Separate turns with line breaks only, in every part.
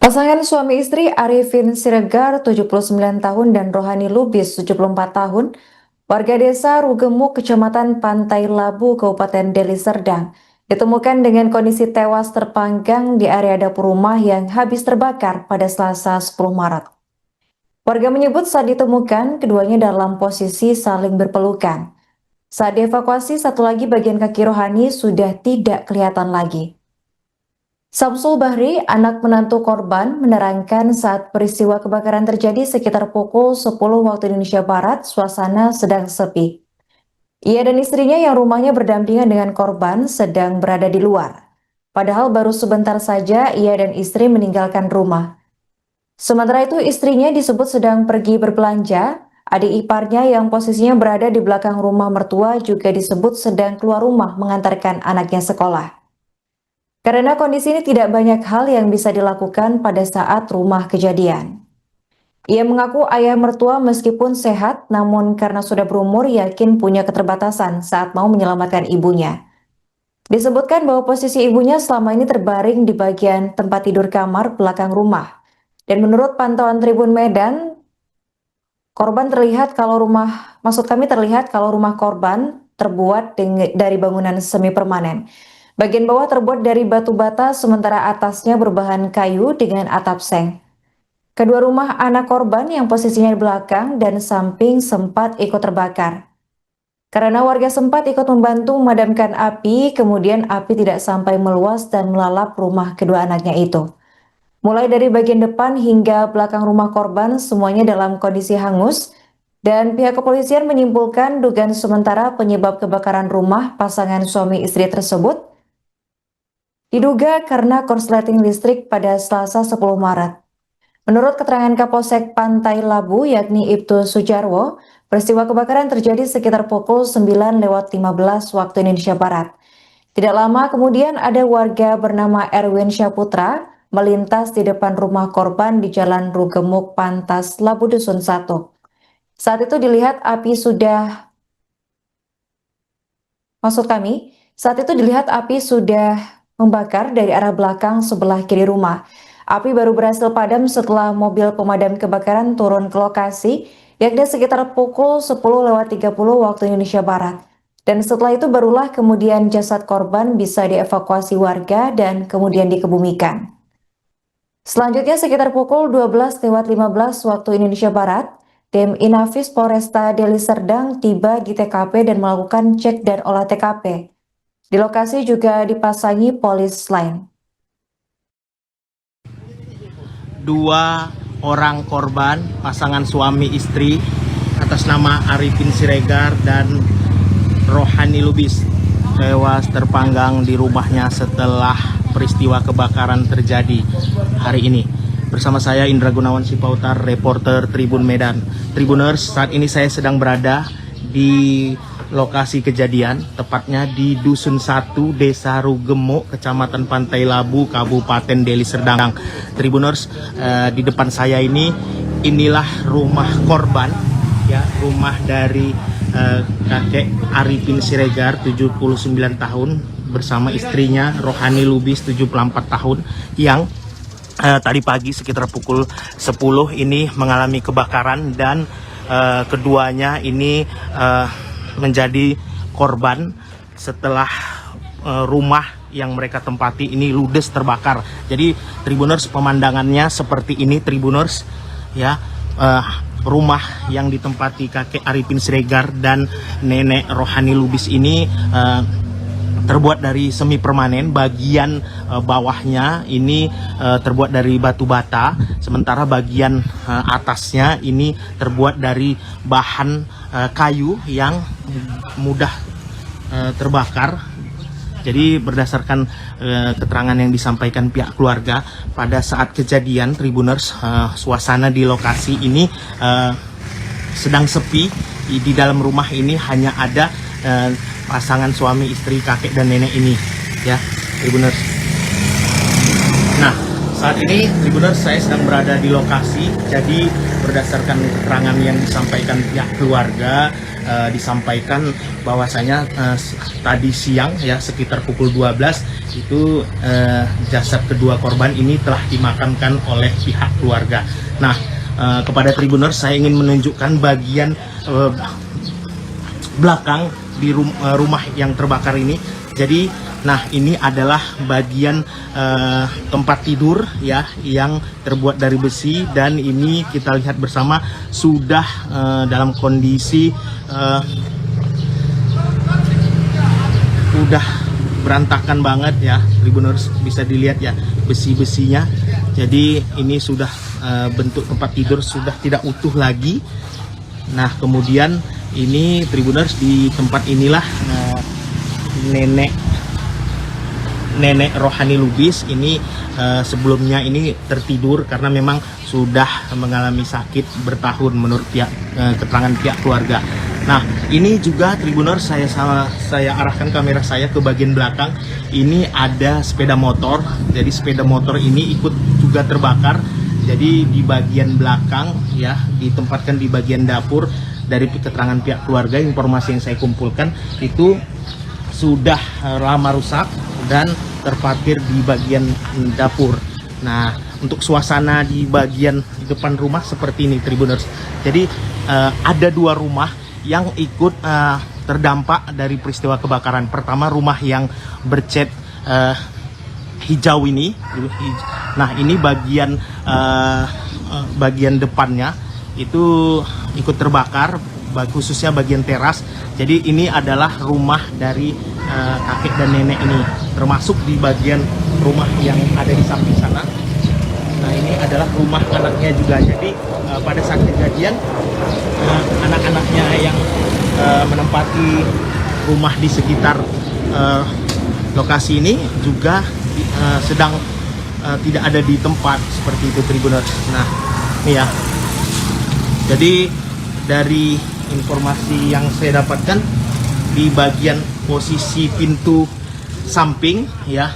Pasangan suami istri Arifin Siregar 79 tahun dan Rohani Lubis 74 tahun, warga desa Rugemuk, Kecamatan Pantai Labu, Kabupaten Deli Serdang, ditemukan dengan kondisi tewas terpanggang di area dapur rumah yang habis terbakar pada Selasa 10 Maret. Warga menyebut saat ditemukan, keduanya dalam posisi saling berpelukan. Saat dievakuasi, satu lagi bagian kaki Rohani sudah tidak kelihatan lagi. Samsul Bahri, anak menantu korban, menerangkan saat peristiwa kebakaran terjadi sekitar pukul 10 waktu Indonesia Barat, suasana sedang sepi. Ia dan istrinya yang rumahnya berdampingan dengan korban sedang berada di luar. Padahal baru sebentar saja ia dan istri meninggalkan rumah. Sementara itu istrinya disebut sedang pergi berbelanja, adik iparnya yang posisinya berada di belakang rumah mertua juga disebut sedang keluar rumah mengantarkan anaknya sekolah. Karena kondisi ini tidak banyak hal yang bisa dilakukan pada saat rumah kejadian. Ia mengaku ayah mertua meskipun sehat, namun karena sudah berumur yakin punya keterbatasan saat mau menyelamatkan ibunya. Disebutkan bahwa posisi ibunya selama ini terbaring di bagian tempat tidur kamar belakang rumah. Dan menurut pantauan Tribun Medan, terlihat kalau rumah korban terbuat dari bangunan semi permanen. Bagian bawah terbuat dari batu bata, sementara atasnya berbahan kayu dengan atap seng. Kedua rumah anak korban yang posisinya di belakang dan samping sempat ikut terbakar. Karena warga sempat ikut membantu memadamkan api, kemudian api tidak sampai meluas dan melalap rumah kedua anaknya itu. Mulai dari bagian depan hingga belakang rumah korban semuanya dalam kondisi hangus, dan pihak kepolisian menyimpulkan dugaan sementara penyebab kebakaran rumah pasangan suami istri tersebut diduga karena korsleting listrik pada Selasa 10 Maret. Menurut keterangan Kapolsek Pantai Labu yakni Ibtu Sujarwo, peristiwa kebakaran terjadi sekitar pukul 9:15 waktu Indonesia Barat. Tidak lama kemudian ada warga bernama Erwin Syaputra melintas di depan rumah korban di Jalan Rugemuk Pantas Labu Dusun 1. Saat itu dilihat api sudah membakar dari arah belakang sebelah kiri rumah. Api baru berhasil padam setelah mobil pemadam kebakaran turun ke lokasi, yakni sekitar pukul 10:30 waktu Indonesia Barat. Dan setelah itu barulah kemudian jasad korban bisa dievakuasi warga dan kemudian dikebumikan. Selanjutnya sekitar pukul 12:15 waktu Indonesia Barat, tim Inafis Polresta Deli Serdang tiba di TKP dan melakukan cek dan olah TKP. Di lokasi juga dipasangi polis lain.
Dua orang korban, pasangan suami istri atas nama Arifin Siregar dan Rohani Lubis tewas terpanggang di rumahnya setelah peristiwa kebakaran terjadi hari ini. Bersama saya Indra Gunawan Sipautar, reporter Tribun Medan. Tribuners, saat ini saya sedang berada di lokasi kejadian, tepatnya di Dusun 1, Desa Rugemuk, Kecamatan Pantai Labu, Kabupaten Deli Serdang. Tribuners, di depan saya inilah rumah korban, ya, rumah dari kakek Arifin Siregar 79 tahun bersama istrinya Rohani Lubis 74 tahun yang tadi pagi sekitar pukul 10 ini mengalami kebakaran dan keduanya ini menjadi korban setelah rumah yang mereka tempati ini ludes terbakar. Jadi Tribuners, pemandangannya seperti ini Tribuners, ya, rumah yang ditempati kakek Arifin Siregar dan nenek Rohani Lubis ini terbuat dari semi permanen. Bagian bawahnya ini terbuat dari batu bata, sementara bagian atasnya ini terbuat dari bahan kayu yang mudah terbakar. Jadi berdasarkan keterangan yang disampaikan pihak keluarga pada saat kejadian, Tribuners, suasana di lokasi ini sedang sepi. Di dalam rumah ini hanya ada pasangan suami istri, kakek dan nenek ini, ya, Tribuners. Nah, saat ini Tribuners, saya sedang berada di lokasi. Jadi berdasarkan keterangan yang disampaikan pihak keluarga, disampaikan bahwasanya tadi siang ya sekitar pukul 12 itu jasad kedua korban ini telah dimakamkan oleh pihak keluarga. Nah, kepada Tribuners saya ingin menunjukkan bagian belakang di rumah yang terbakar ini. Jadi, nah ini adalah bagian tempat tidur ya yang terbuat dari besi, dan ini kita lihat bersama sudah dalam kondisi udah berantakan banget ya. Tribuners bisa dilihat ya besi-besinya. Jadi ini sudah bentuk tempat tidur sudah tidak utuh lagi. Nah, kemudian ini Tribuners di tempat inilah nenek Rohani Lubis ini sebelumnya ini tertidur karena memang sudah mengalami sakit bertahun menurut keterangan pihak keluarga. Nah, ini juga Tribuners saya arahkan kamera saya ke bagian belakang. Ini ada sepeda motor. Jadi sepeda motor ini ikut juga terbakar. Jadi di bagian belakang ya ditempatkan di bagian dapur. Dari keterangan pihak keluarga, informasi yang saya kumpulkan itu sudah lama rusak dan terparkir di bagian dapur. Nah, untuk suasana di bagian depan rumah seperti ini Tribuners. Jadi ada dua rumah yang ikut terdampak dari peristiwa kebakaran. Pertama, rumah yang bercat hijau ini. Nah, ini bagian depannya itu ikut terbakar, khususnya bagian teras. Jadi ini adalah rumah dari kakek dan nenek ini, termasuk di bagian rumah yang ada di samping sana. Nah, ini adalah rumah anaknya juga. Jadi pada saat kejadian anak-anaknya yang menempati rumah di sekitar lokasi ini juga sedang tidak ada di tempat seperti itu Tribuners. Nah, ini ya. Jadi dari informasi yang saya dapatkan di bagian posisi pintu samping ya,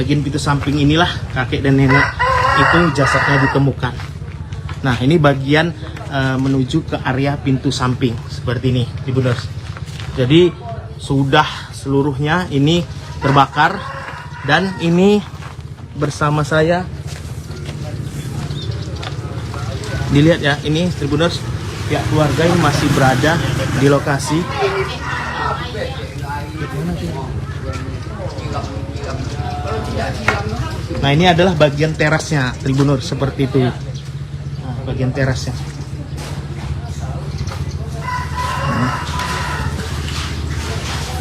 bagian pintu samping inilah kakek dan nenek itu jasadnya ditemukan. Nah, ini bagian menuju ke area pintu samping seperti ini Tribuners. Jadi sudah seluruhnya ini terbakar, dan ini bersama saya dilihat ya, ini Tribuners pihak keluarga yang masih berada di lokasi. Nah, ini adalah bagian terasnya Tribuners seperti itu. Nah, bagian terasnya.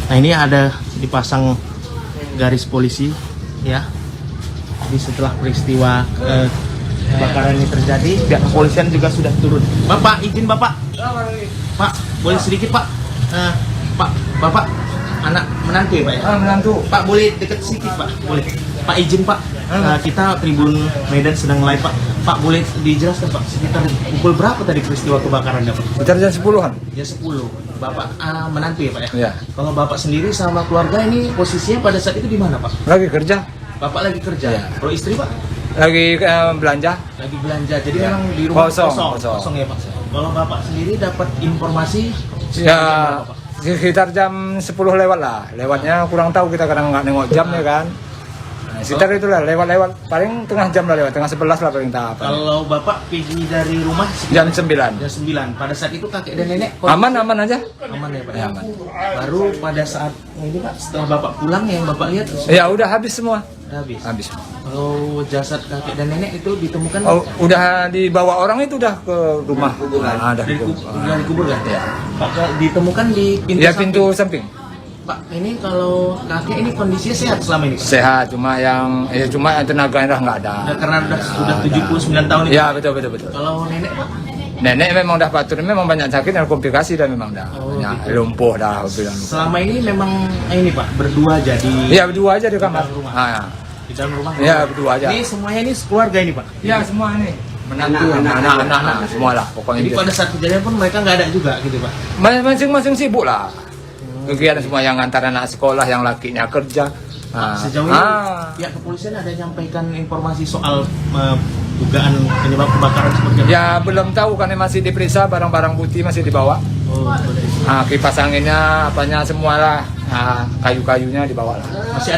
Nah, ini ada dipasang garis polisi ya. Jadi setelah peristiwa kebakaran ini terjadi, pihak kepolisian juga sudah turun. Bapak, izin Bapak. Pak, boleh sedikit Pak. Bapak anak menantu ya Pak ya?
Menantu.
Pak, boleh deket sedikit Pak? Boleh. Pak, izin Pak. Kita Tribun Medan sedang live Pak. Pak, boleh dijelaskan Pak sekitar pukul berapa tadi peristiwa kebakaran Pak?
Sekitar jam 10-an.
Jam 10. Bapak menantu ya Pak ya?
Iya.
Kalau Bapak sendiri sama keluarga ini posisinya pada saat itu di mana Pak?
Lagi kerja.
Bapak lagi kerja.
Iya.
Kalau istri Pak?
Lagi belanja.
Lagi belanja. Jadi
Ya.
memang di rumah
Kosong.
kosong ya Pak. Kalau Bapak sendiri dapat informasi
Ya,
berapa, Pak?
sekitar jam 10 lewat lah. Lewatnya kurang tahu, kita kadang nggak nengok jam ya kan. Nah, sekitar itulah lewat paling tengah jam lah, lewat tengah 11 lah paling tak apa.
Kalau Bapak pergi dari rumah
Jam
sekitar
9.
jam 9. Pada saat itu kakek dan nenek
Aman aja.
aman ya Pak?
Ya, aman.
Baru pada saat ini Pak, setelah Bapak pulang yang Bapak lihat
Ya udah habis semua.
udah habis.
Habis.
Kalau jasad kakek dan nenek itu ditemukan
Oh, udah dibawa orang itu udah ke rumah. Nah,
dari kubur kan?
Ya.
Pak, ditemukan di pintu
Ya,
samping.
pintu samping.
Pak, ini kalau kakek ini kondisinya sehat selama ini Pak?
Sehat, cuma yang tenaganya nggak ada.
Karena sudah 79 tahun ini.
Ya, betul.
Kalau nenek Pak?
Nenek memang udah batur, memang banyak sakit dan komplikasi, dan memang dah
Oh,
banyak
gitu.
lumpuh dah bilang.
Selama ini memang ini Pak berdua jadi
Ya, berdua aja di kamar.
dalam rumah.
Ah,
di dalam rumah.
ya, berdua aja.
Ini semuanya ini keluarga ini Pak.
Ya, semua ini. Menantu, anak-anak, semua lah pokoknya.
Jadi pada saat kejadian pun mereka nggak ada juga gitu Pak.
Masing-masing sibuk lah. Kegiatan semua, yang antara anak sekolah, yang lakinya kerja.
Sejauh ini pihak kepolisian ada nyampaikan informasi soal dugaan penyebab kebakaran seperti apa?
Ya belum tahu karena masih diperiksa, barang-barang bukti masih dibawa.
Oh, berarti.
Kipas anginnya, apanya semua lah, kayu-kayunya dibawa lah.
Masih